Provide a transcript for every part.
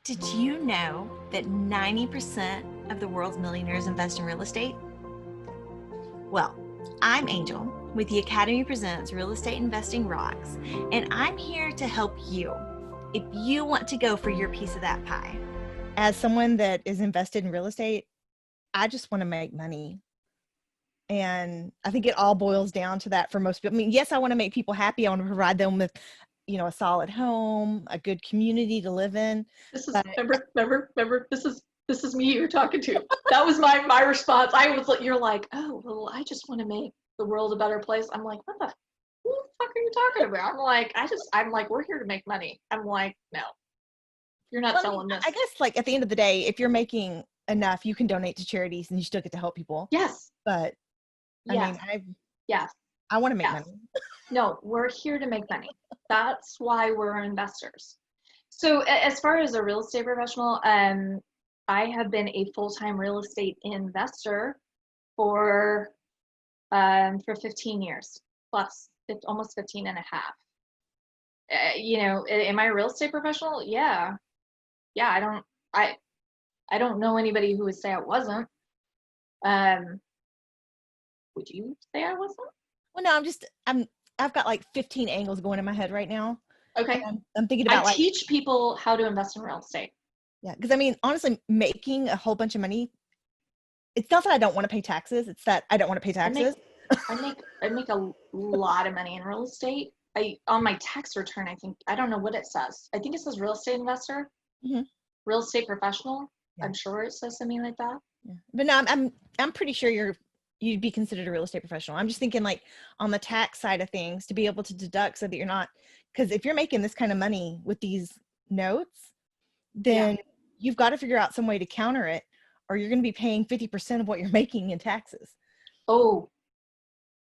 Did you know that 90% of the world's millionaires invest in real estate? Well, I'm Angel with the Academy Presents Real Estate Investing Rocks, and I'm here to help you if you want to go for your piece of that pie. As someone that is invested in real estate, I just want to make money. And I think it all boils down to that for most people. I mean, yes, I want to make people happy. I want to provide them with, a solid home, a good community to live in. This is remember. This is me you're talking to. That was my response. I was like, you're like, oh well, I just want to make the world a better place. I'm like, who the fuck are you talking about? I'm like, we're here to make money. I'm like, no, you're not selling this. I guess like at the end of the day, if you're making enough, you can donate to charities and you still get to help people. Yes. But I want to make money. No, we're here to make money. That's why we're investors. So as far as a real estate professional, I have been a full-time real estate investor for 15 years plus, almost 15 and a half. Am I a real estate professional? Yeah. I don't know anybody who would say I wasn't. Would you say I wasn't? Well, no, I've got like 15 angles going in my head right now. Okay. I'm thinking about I teach people how to invest in real estate. Yeah. Because I mean, honestly, making a whole bunch of money, it's not that I don't want to pay taxes. It's that I don't want to pay taxes. I make a lot of money in real estate. On my tax return, I don't know what it says. I think it says real estate investor, real estate professional. Yeah. I'm sure it says something like that. Yeah. But no, I'm pretty sure you'd be considered a real estate professional. I'm just thinking like on the tax side of things to be able to deduct so that you're not, because if you're making this kind of money with these notes, then you've got to figure out some way to counter it or you're going to be paying 50% of what you're making in taxes. Oh,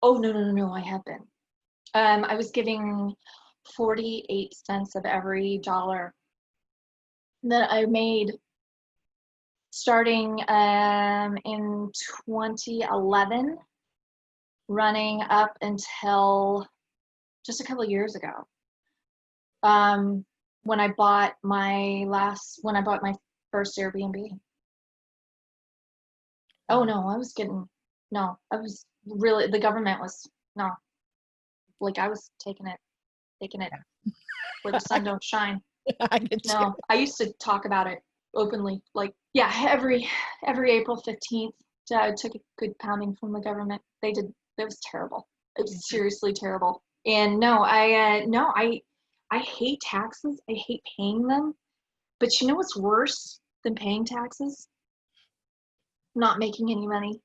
no, I have been. I was giving 48 cents of every dollar that I made starting in 2011, running up until just a couple of years ago. When I bought my first Airbnb. Oh no, the government was, no, like I was taking it where the sun don't shine. I did too. No, I used to talk about it openly, like, yeah, every April 15th, I took a good pounding from the government. It was terrible. It was seriously terrible. And no, I hate taxes. I hate paying them. But you know what's worse than paying taxes? Not making any money.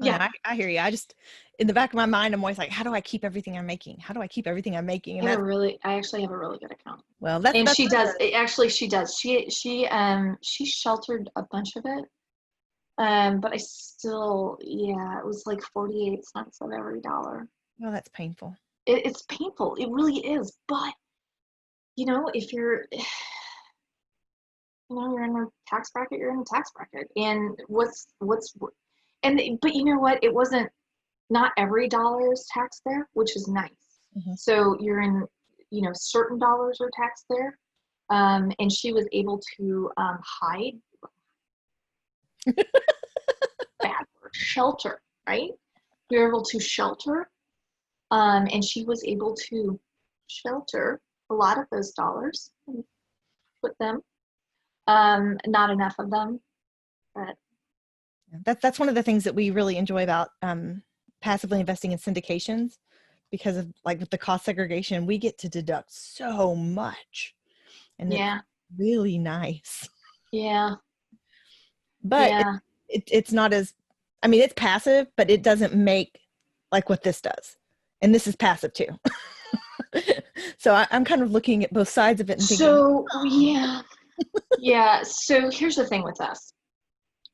Yeah, no, I hear you. I just, in the back of my mind, I'm always like, how do I keep everything I'm making? How do I keep everything I'm making? And I actually have a really good account. Well, she does. She does. She sheltered a bunch of it. But I still, it was like 48 cents of every dollar. Well, that's painful. It's painful. It really is. But, if you're in a tax bracket, you're in a tax bracket. And but you know what? It wasn't, not every dollar is taxed there, which is nice. Mm-hmm. So you're in, certain dollars are taxed there. And she was able to hide. Bad word. Shelter, right? We were able to shelter. And she was able to shelter a lot of those dollars and put them, not enough of them, but that's one of the things that we really enjoy about passively investing in syndications, because of like with the cost segregation, we get to deduct so much, and it's really nice. Yeah, but it's not as, I mean, it's passive, but it doesn't make like what this does, and this is passive too. So I'm kind of looking at both sides of it and thinking, So here's the thing with us.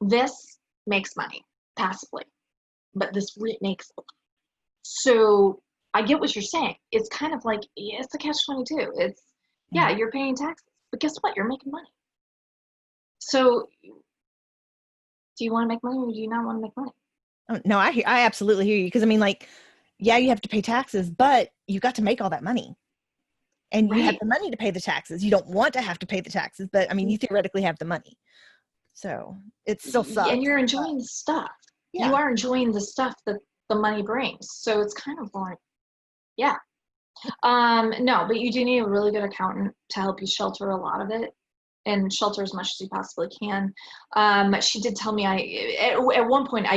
This makes money passively, but this makes, so I get what you're saying. It's kind of like, it's a catch-22. It's, you're paying taxes, but guess what? You're making money. So do you want to make money or do you not want to make money? Oh, no, I absolutely hear you. Because I mean, like, you have to pay taxes, but you got to make all that money. and you have Right. the money to pay the taxes. You don't want to have to pay the taxes, but I mean, you theoretically have the money. So it still And sucks. you're enjoying the stuff. You Yeah. are enjoying the stuff that the money brings. So it's kind of like, yeah. No, but you do need a really good accountant to help you shelter a lot of it and shelter as much as you possibly can. She did tell me at one point,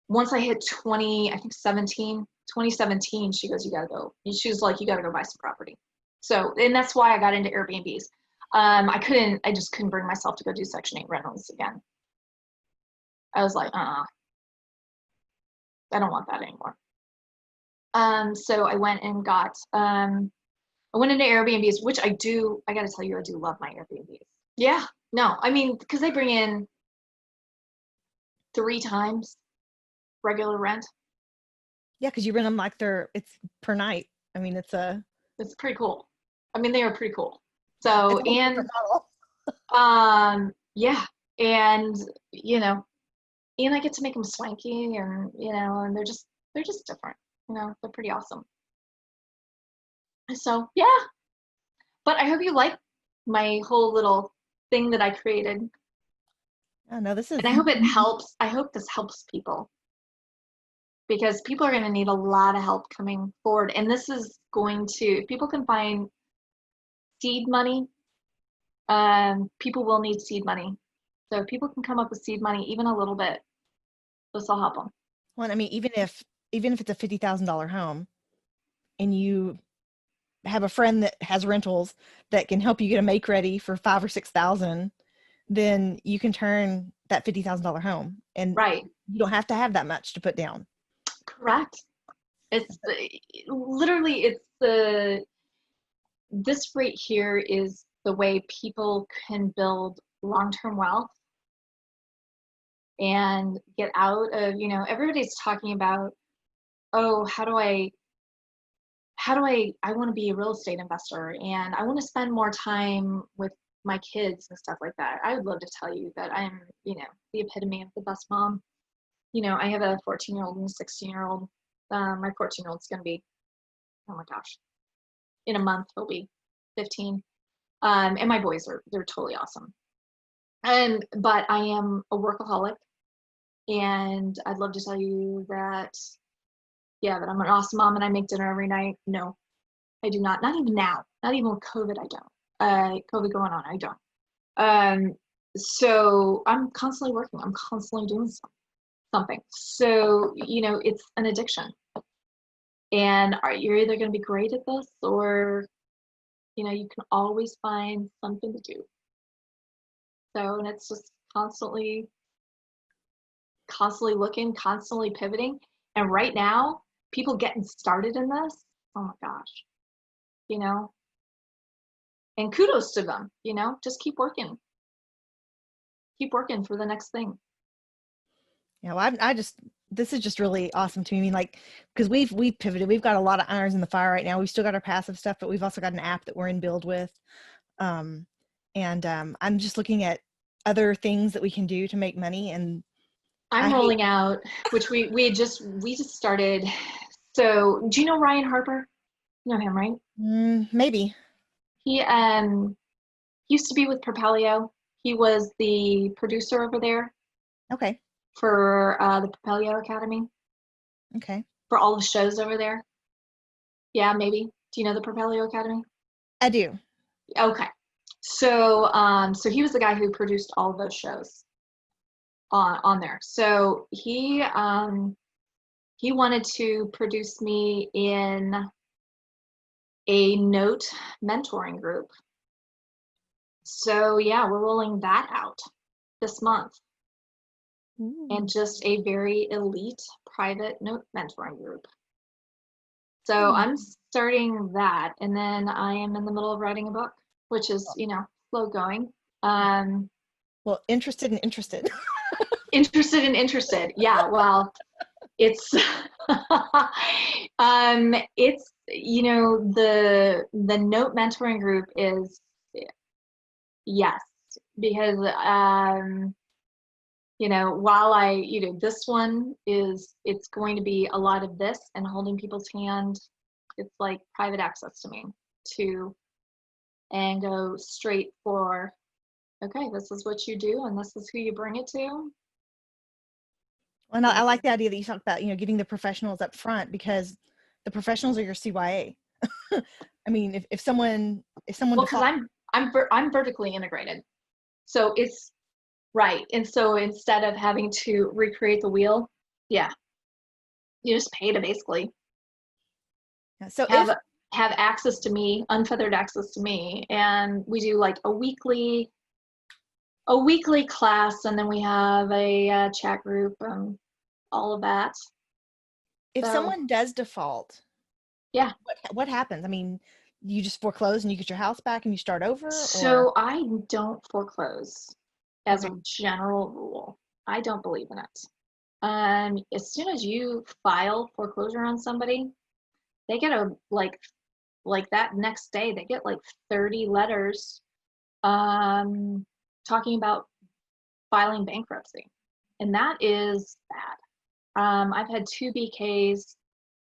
once I hit 2017, she goes, you gotta go. She was like, you gotta go buy some property. So, and that's why I got into Airbnbs. I just couldn't bring myself to go do Section 8 rentals again. I was like, I don't want that anymore. So I went and I went into Airbnbs, which I gotta tell you, I do love my Airbnbs. Yeah, no, I mean, because they bring in 3 times regular rent. Yeah, because you rent them like it's per night. I mean, it's pretty cool. I mean, they are pretty cool. it's So, a whole different model. yeah, and and I get to make them swanky, and and they're just different. They're pretty awesome. So yeah, but I hope you like my whole little thing that I created, Oh no, this is and I hope it helps. I hope this helps people, because people are going to need a lot of help coming forward, and this is going to, if people can find seed money, people will need seed money. So if people can come up with seed money, even a little bit, this will help them. well, I mean, even if it's a $50,000 home and you have a friend that has rentals that can help you get a make ready for 5 or 6,000, then you can turn that $50,000 home, and Right. you don't have to have that much to put down. Correct. It's literally, this right here is the way people can build long-term wealth and get out of, everybody's talking about, oh, I want to be a real estate investor, and I want to spend more time with my kids and stuff like that. I would love to tell you that I'm, the epitome of the best mom. I have a 14-year-old and a 16-year-old. My 14-year-old's going to be, oh my gosh, in a month he'll be 15. And my boys they're totally awesome. But I am a workaholic, and I'd love to tell you that, yeah, that I'm an awesome mom and I make dinner every night. No, I do not. Not even now. Not even with COVID, I don't. COVID going on, I don't. So I'm constantly working. I'm constantly doing something. So, it's an addiction. And you're either going to be great at this, or, you can always find something to do. So, and it's just constantly looking, constantly pivoting. And right now, people getting started in this, oh my gosh, and kudos to them, just keep working for the next thing. Yeah, well, this is just really awesome to me. I mean, like, because we've pivoted. We've got a lot of irons in the fire right now. We've still got our passive stuff, but we've also got an app that we're in build with. I'm just looking at other things that we can do to make money. And I'm rolling out, which we just started. So, do you know Ryan Harper? You know him, right? Maybe. He used to be with Propelio. He was the producer over there. Okay. For the Propelio Academy. Okay. For all the shows over there. Yeah, maybe. Do you know the Propelio Academy? I do. Okay. So so he was the guy who produced all of those shows on there. So he wanted to produce me in a note mentoring group. So yeah, we're rolling that out this month. Ooh. And just a very elite private note mentoring group. So I'm starting that, and then I am in the middle of writing a book, which is, slow going. Well, interested and interested. Interested and interested. Yeah, well, it's it's the note mentoring group is, yes, because while this one it's going to be a lot of this and holding people's hand It's like private access to me and go straight for, okay, this is what you do and this is who you bring it to. And I like the idea that you talked about, getting the professionals up front, because the professionals are your CYA. I mean, if someone well, because I'm vertically integrated, so it's right. And so instead of having to recreate the wheel, yeah, you just pay to basically so have access to me, unfeathered access to me, and we do like a weekly class, and then we have a chat group and all of that. if someone does default, yeah, what happens? I mean, you just foreclose and you get your house back and you start over? So I don't foreclose as a general rule. I don't believe in it. As soon as you file foreclosure on somebody, they get like that next day, they get like 30 letters talking about filing bankruptcy. And that is bad. I've had 2 BKs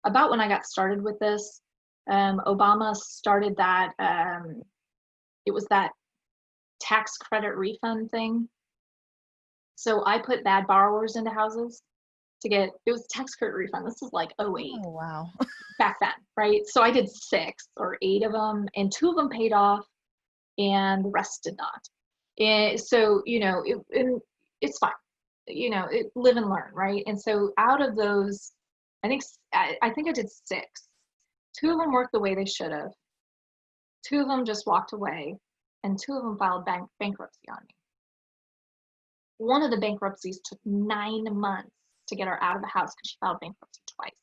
about when I got started with this. Obama started that, it was that tax credit refund thing. So I put bad borrowers into houses it was tax credit refund. This is like 08. Oh, wow. Back then, right? So I did 6 or 8 of them, and 2 of them paid off and the rest did not. And so, it's fine. Live and learn, right? And so out of those, I think I did 6. 2 of them worked the way they should have. 2 of them just walked away, and 2 of them filed bankruptcy on me. One of the bankruptcies took 9 months to get her out of the house because she filed bankruptcy twice.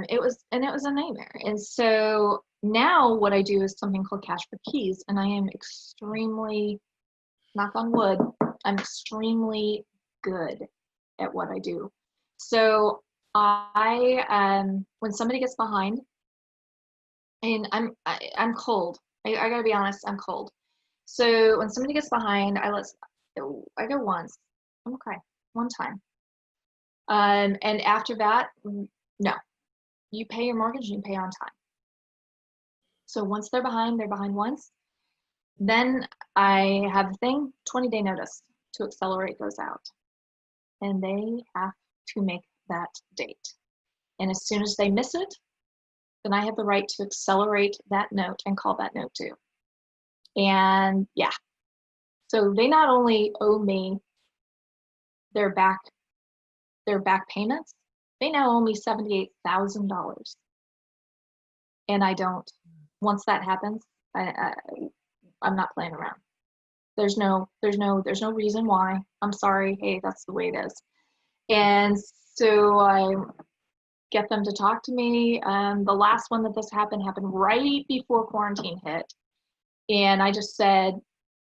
It was a nightmare. And so now what I do is something called cash for keys, and I am extremely, knock on wood, I'm extremely good at what I do. So when somebody gets behind, and I'm cold. I gotta be honest, I'm cold. So when somebody gets behind, I go once. I'm okay, one time. And after that, no. You pay your mortgage and you pay on time. So once they're behind once. Then I have a thing, 20-day notice to accelerate goes out. And they have to make that date. And as soon as they miss it, then I have the right to accelerate that note and call that note due. And yeah, so they not only owe me their back payments, they now owe me $78,000. And I don't, once that happens, I'm not playing around. There's no reason why. I'm sorry, hey, that's the way it is. And so I get them to talk to me. The last one that this happened right before quarantine hit. And I just said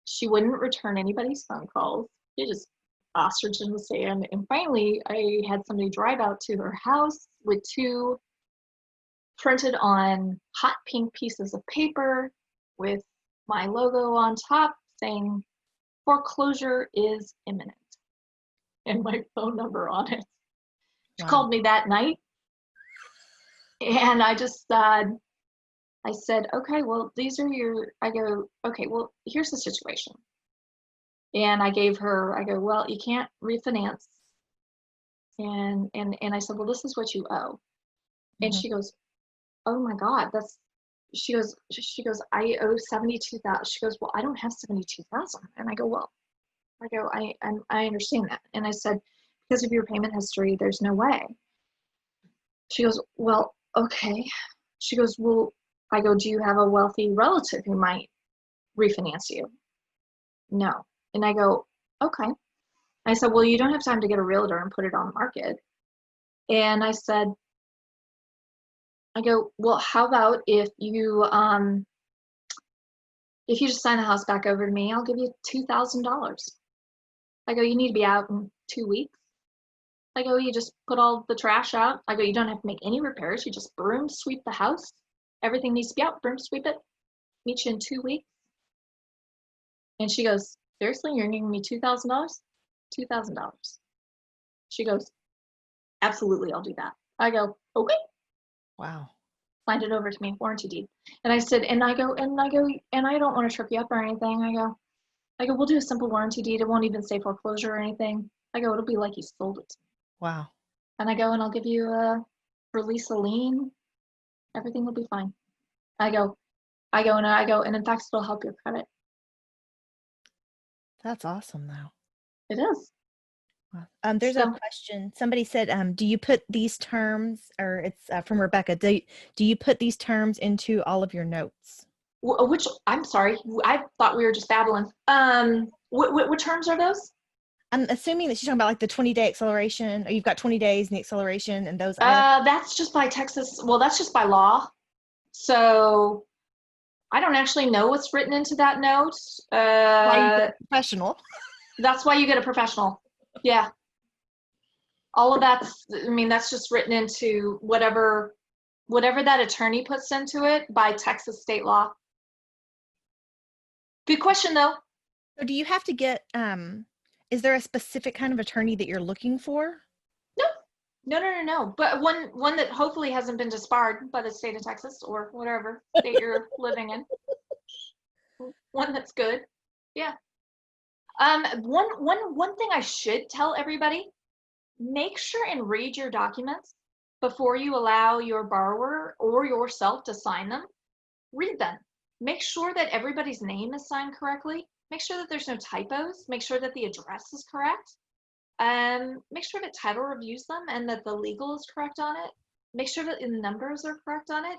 she wouldn't return anybody's phone calls. She just ostrich in the sand. And finally, I had somebody drive out to her house with 2 printed on hot pink pieces of paper with my logo on top saying foreclosure is imminent and my phone number on it. She called me that night, and I just I said, okay, well, okay, well, here's the situation. And I go, well, you can't refinance. And I said, well, this is what you owe. And she goes, oh my God, she goes, I owe 72,000. She goes, well, I don't have 72,000. And I go, I understand that. And I said, because of your payment history, there's no way. She goes, well, okay. She goes, well, I go, do you have a wealthy relative who might refinance you? No. And I go, okay. I said, well, you don't have time to get a realtor and put it on the market. And I go, well, how about if you just sign the house back over to me, I'll give you $2,000. I go, you need to be out in 2 weeks. I go, you just put all the trash out. I go, you don't have to make any repairs. You just broom sweep the house. Everything needs to be out, broom sweep it. Meet you in 2 weeks. And she goes, seriously, you're giving me $2,000? $2,000. She goes, absolutely, I'll do that. I go, okay. Wow. signed it over to me, warranty deed. And I said, and I don't want to trip you up or anything. I go, we'll do a simple warranty deed. It won't even say foreclosure or anything. I go, it'll be like you sold it to me. Wow. And I go, and I'll give you a release a lien. Everything will be fine. I go, and in fact, it'll help your credit. That's awesome, though. It is. Wow. There's a question. Somebody said, do you put these terms, or it's from Rebecca, do you put these terms into all of your notes? Which, I'm sorry, I thought we were just babbling. What terms are those? I'm assuming that she's talking about like the 20-day acceleration, or you've got 20 days in the acceleration and those items. That's just by Texas. Well, that's just by law. So I don't actually know what's written into that note. Why you get a professional. That's why you get a professional. Yeah. All of that's just written into whatever that attorney puts into it by Texas state law. Good question, though. So do you have to get, is there a specific kind of attorney that you're looking for? No. But one that hopefully hasn't been disbarred by the state of Texas or whatever state you're living in. One that's good. Yeah. One thing I should tell everybody, make sure and read your documents before you allow your borrower or yourself to sign them. Read them. Make sure that everybody's name is signed correctly. Make sure that there's no typos. Make sure that the address is correct. Make sure that title reviews them and that the legal is correct on it. Make sure that the numbers are correct on it.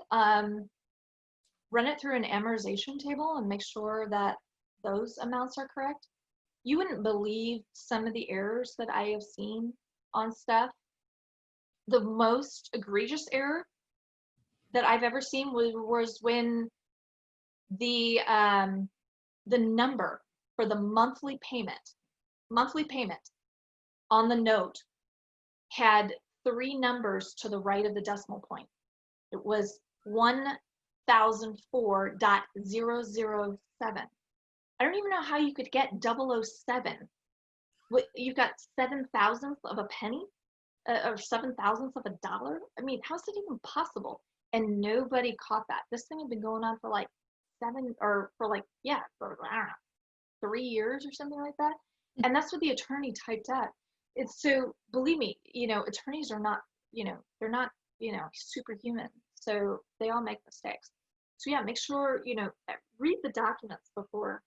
Run it through an amortization table and make sure that those amounts are correct. You wouldn't believe some of the errors that I have seen on stuff. The most egregious error that I've ever seen was when the number for the monthly payment on the note had 3 numbers to the right of the decimal point. It was 1004.007. I don't even know how you could get 007. You've got 7/1000th of a penny or 7/1000th of a dollar. I mean, how's that even possible? And nobody caught that. This thing had been going on for like 3 years or something like that. And that's what the attorney typed up. It's so, believe me, attorneys are not, they're not, superhuman. So they all make mistakes. So yeah, make sure, read the documents before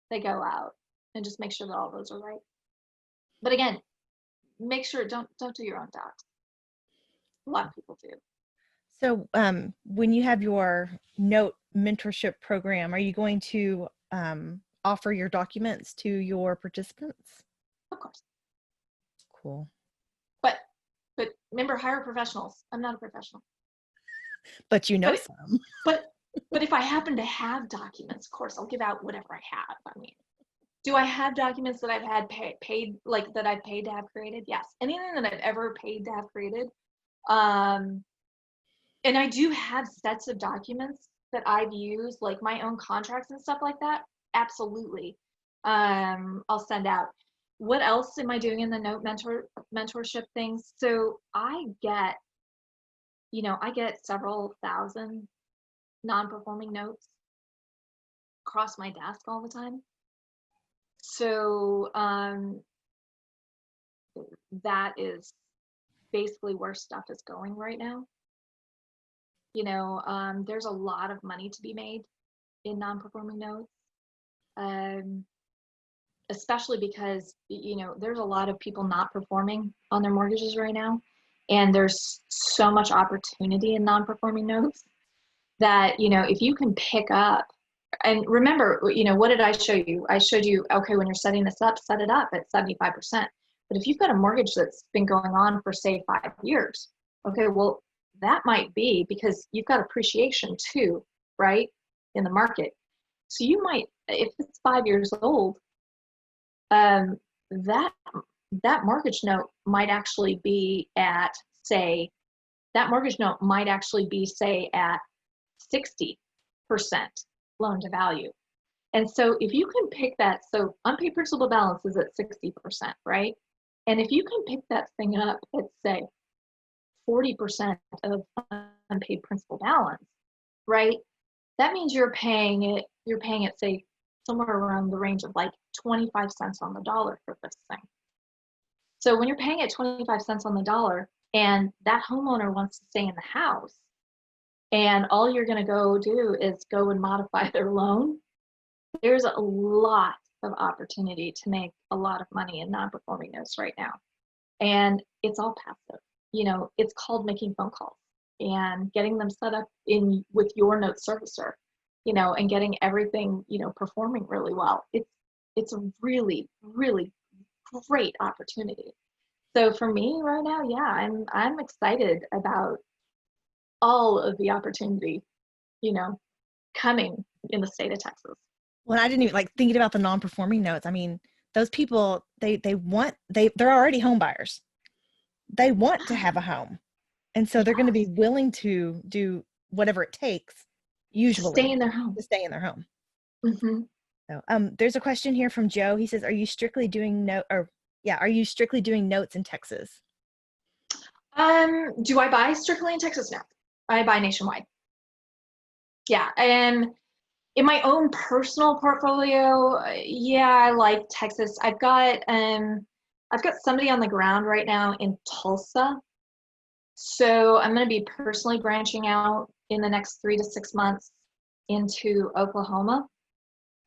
they go out and just make sure that all those are right. But again, make sure, don't do your own docs. A lot of people do. So when you have your note mentorship program, are you going to offer your documents to your participants? Of course. Cool. But remember, hire professionals. I'm not a professional. But some. But if I happen to have documents, of course, I'll give out whatever I have. I mean, do I have documents that I've had paid, like that I've paid to have created? Yes. Anything that I've ever paid to have created. And I do have sets of documents that I've used, like my own contracts and stuff like that. Absolutely. I'll send out. What else am I doing in the note mentorship things? So I get several thousand non-performing notes across my desk all the time. So that is basically where stuff is going right now. There's a lot of money to be made in non-performing notes, especially because, there's a lot of people not performing on their mortgages right now. And there's so much opportunity in non-performing notes that, if you can pick up, and remember, what did I show you? I showed you, okay, when you're setting this up, set it up at 75%. But if you've got a mortgage that's been going on for, say, 5 years, okay, well, that might be because you've got appreciation too, right, in the market. So you might, if it's 5 years old, that mortgage note might actually be at, say, at 60% loan to value. And so if you can pick that, so unpaid principal balance is at 60%, right? And if you can pick that thing up at, say, 40% of unpaid principal balance, right? That means you're paying it, say, somewhere around the range of like 25 cents on the dollar for this thing. So when you're paying it 25 cents on the dollar and that homeowner wants to stay in the house, and all you're going to go do is go and modify their loan, there's a lot of opportunity to make a lot of money in non-performing notes right now. And it's all passive. It's called making phone calls and getting them set up with your note servicer, and getting everything, performing really well. It's a really, really great opportunity. So for me right now, yeah, I'm excited about all of the opportunity, coming in the state of Texas. Well, I didn't even like thinking about the non-performing notes. I mean, those people, they're already home buyers. They want to have a home. And so they're going to be willing to do whatever it takes, usually, to stay in their home. Mm-hmm. So, there's a question here from Joe. He says, are you strictly doing notes in Texas? Do I buy strictly in Texas? No, I buy nationwide. Yeah, and in my own personal portfolio, yeah, I like Texas. I've got somebody on the ground right now in Tulsa. So I'm going to be personally branching out in the next 3 to 6 months into Oklahoma,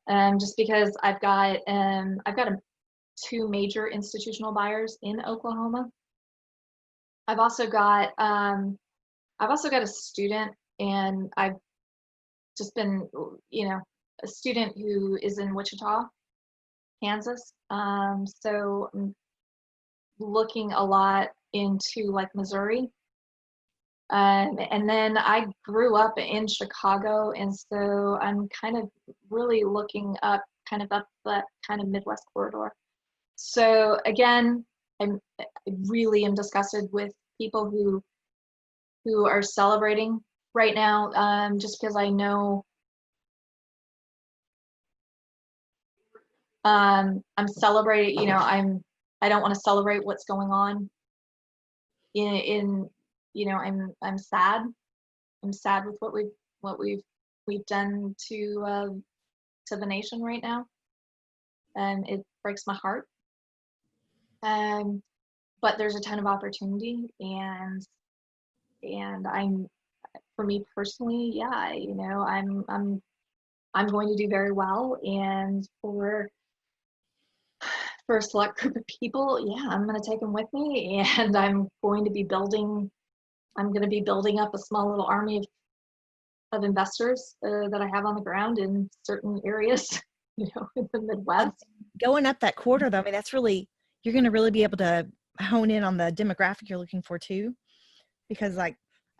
just because I've got 2 major institutional buyers in Oklahoma. I've also got a student, and I've just been, a student who is in Wichita, Kansas. So I'm looking a lot into like Missouri. And then I grew up in Chicago, and so I'm kind of really looking up that kind of Midwest corridor. So again, I really am disgusted with people who are celebrating right now, just because I know I'm celebrating, I don't want to celebrate what's going on I'm sad. I'm sad with what we've done to the nation right now. And it breaks my heart. But there's a ton of opportunity, and for me personally, yeah, I'm going to do very well, and for a select group of people, yeah, I'm going to take them with me, and I'm going to be building up a small little army of investors that I have on the ground in certain areas, in the Midwest. Going up that quarter, though, I mean, you're going to really be able to hone in on the demographic you're looking for too, because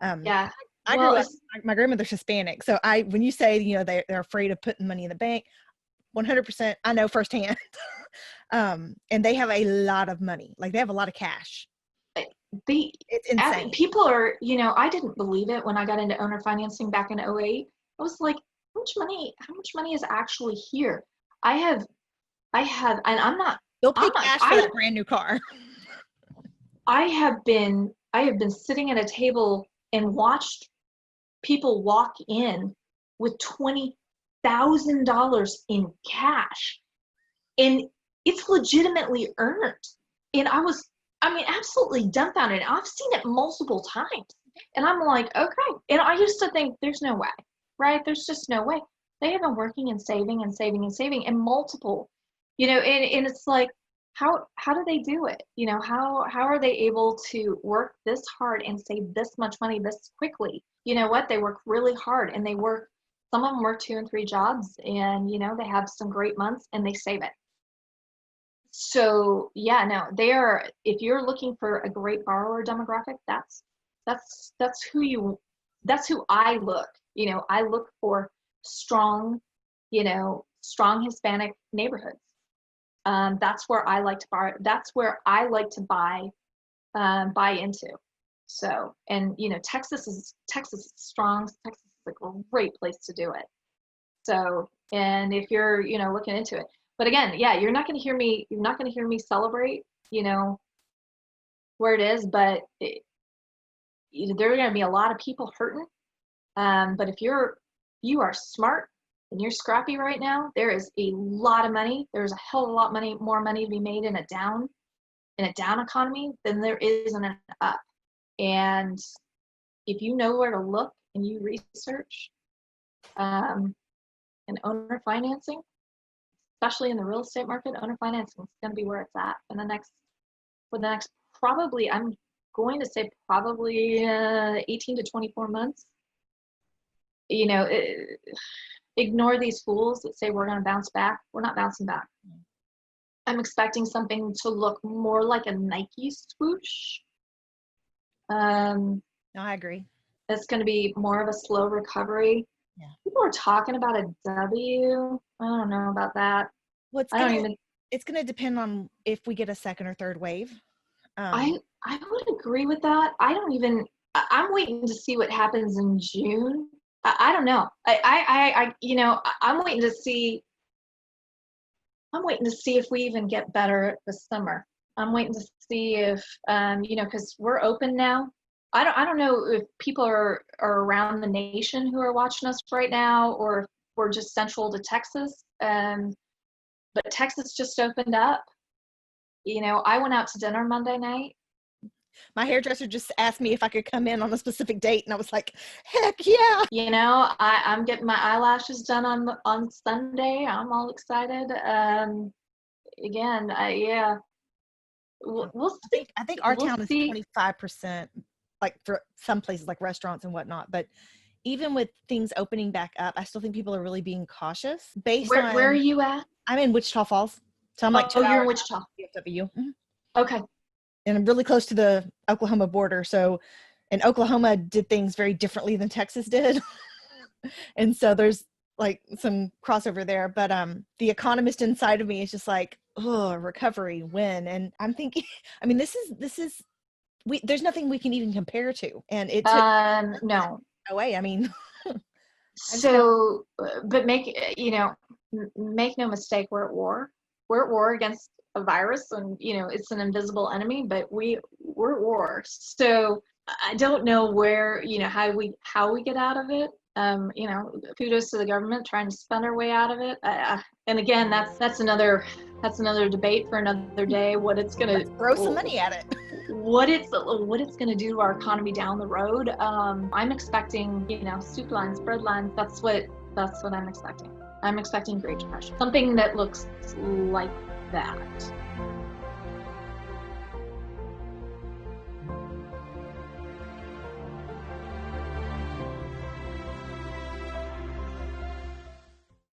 Yeah. I grew up, my grandmother's Hispanic. So when you say, they're afraid of putting money in the bank, 100%, I know firsthand. And they have a lot of money. Like, they have a lot of cash. It's insane. People are, I didn't believe it when I got into owner financing back in 2008. I was like, how much money is actually here? I have, and I'm not. You'll pay cash for that brand new car. I have been sitting at a table and watched people walk in with $20,000 in cash, and it's legitimately earned. And I was, absolutely dumbfounded. I've seen it multiple times, and I'm like, okay. And I used to think there's no way, right? There's just no way. They have been working and saving and saving and saving, and multiple, and it's like, how do they do it? How are they able to work this hard and save this much money this quickly? You know what? They work really hard, and some of them work 2 and 3 jobs, and they have some great months, and they save it. So yeah, no, if you're looking for a great borrower demographic, that's who I look. I look for strong Hispanic neighborhoods. That's where I like to borrow. That's where I like to buy into. So, and Texas is strong. Texas is a great place to do it. So, and if you're looking into it, but again, yeah, you're not going to hear me celebrate where it is, but there are going to be a lot of people hurting. But if you are smart and you're scrappy right now, there is a lot of money. There's a hell of a lot more money to be made in a down economy than there is in an up. And if you know where to look and you research, and owner financing, especially in the real estate market, owner financing is going to be where it's at for the next probably, I'm going to say probably 18 to 24 months. Ignore these fools that say we're going to bounce back. We're not bouncing back. I'm expecting something to look more like a Nike swoosh. No, I agree. It's going to be more of a slow recovery. Yeah. People are talking about a W. I don't know about that. Well, it's going to depend on if we get a second or third wave. I would agree with that. I'm waiting to see what happens in June. I don't know. I'm waiting to see if we even get better this summer. I'm waiting to see if, because we're open now. I don't know if people are around the nation who are watching us right now, or if we're just central to Texas. But Texas just opened up. I went out to dinner Monday night. My hairdresser just asked me if I could come in on a specific date, and I was like, heck yeah. I'm getting my eyelashes done on Sunday. I'm all excited. Again, yeah. We'll see. I think our town is 25%, like for some places like restaurants and whatnot. But even with things opening back up, I still think people are really being cautious. Where are you at? I'm in Wichita Falls. So I'm like 2 hours. You're in Wichita. DFW. Mm-hmm. Okay. And I'm really close to the Oklahoma border. And Oklahoma did things very differently than Texas did. And so there's like some crossover there. But the economist inside of me is just like, oh, recovery, when? And I'm thinking, I mean, this is there's nothing we can even compare to. And it took no way. I mean, so, but make no mistake, we're at war. We're at war against a virus, and it's an invisible enemy, but we're at war. So I don't know where, how we get out of it. Kudos to the government trying to spend our way out of it. And again, that's another debate for another day. What it's gonna throw some money at it. What it's gonna do to our economy down the road. I'm expecting, soup lines, bread lines. That's what I'm expecting. I'm expecting Great Depression, something that looks like that.